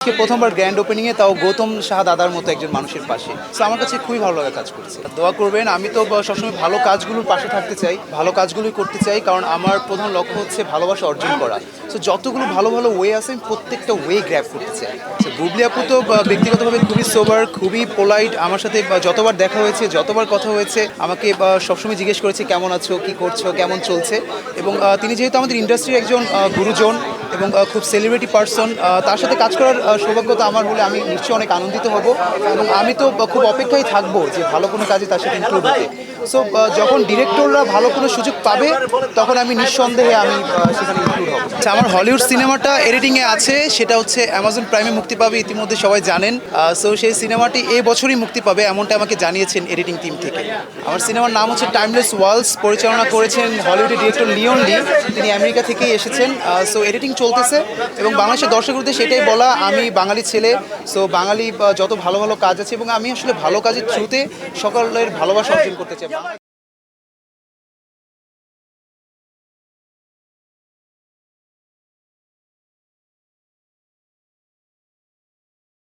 প্রথমবার গ্র্যান্ড ওপেনিংয়ে তাও গৌতম শাহ দাদার মতো একজন মানুষের পাশে। সো আমার কাছে খুবই ভালো লাগা কাজ করছে। দোয়া করবেন, আমি তো সবসময় ভালো কাজগুলোর পাশে থাকতে চাই, ভালো কাজগুলোই করতে চাই, কারণ আমার প্রধান লক্ষ্য হচ্ছে ভালোবাসা অর্জন করা। সো যতগুলো ভালো ভালো ওয়ে আছে আমি প্রত্যেকটা ওয়ে গ্র্যাব করতে চাই। বুবলি আপু তো ব্যক্তিগতভাবে খুবই সোবার, খুবই পোলাইট। আমার সাথে যতবার দেখা হয়েছে, যতবার কথা হয়েছে, আমাকে সবসময় জিজ্ঞেস করেছে কেমন আছো, কি করছো, কেমন চলছে। এবং তিনি যেহেতু আমাদের ইন্ডাস্ট্রির একজন গুরুজন এবং খুব সেলিব্রিটি পার্সন, তার সাথে কাজ করার সৌভাগ্যতা আমার হলে আমি নিশ্চয়ই অনেক আনন্দিত হব। এবং আমি তো খুব অপেক্ষায় থাকবো যে ভালো কোনো কাজে তার সাথে ইনক্লুড হতে। সো যখন ডিরেক্টররা ভালো কোনো সুযোগ পাবে তখন আমি নিঃসন্দেহে সেখানে ইনক্লুড হব। আমার হলিউড সিনেমাটা এডিটিংয়ে আছে, সেটা হচ্ছে অ্যামাজন প্রাইমে মুক্তি পাবে, ইতিমধ্যে সবাই জানেন। সো সেই সিনেমাটি এই বছরই মুক্তি পাবে এমনটা আমাকে জানিয়েছেন এডিটিং টিম থেকে। আমার সিনেমার নাম হচ্ছে টাইমলেস ওয়ার্ল্ডস, পরিচালনা করেছেন হলিউডের ডিরেক্টর লিওন লি, তিনি আমেরিকা থেকেই এসেছেন। সো এডিটিং চলতেছে এবং বাংলাদেশের দর্শকের উদ্দেশ্যে সেটাই বলা, আমি বাঙালি ছেলে, সো বাঙালি যত ভালো ভালো কাজ আছে এবং আমি আসলে ভালো কাজের থ্রুতে সকলের ভালোবাসা অর্জন করতে চাই।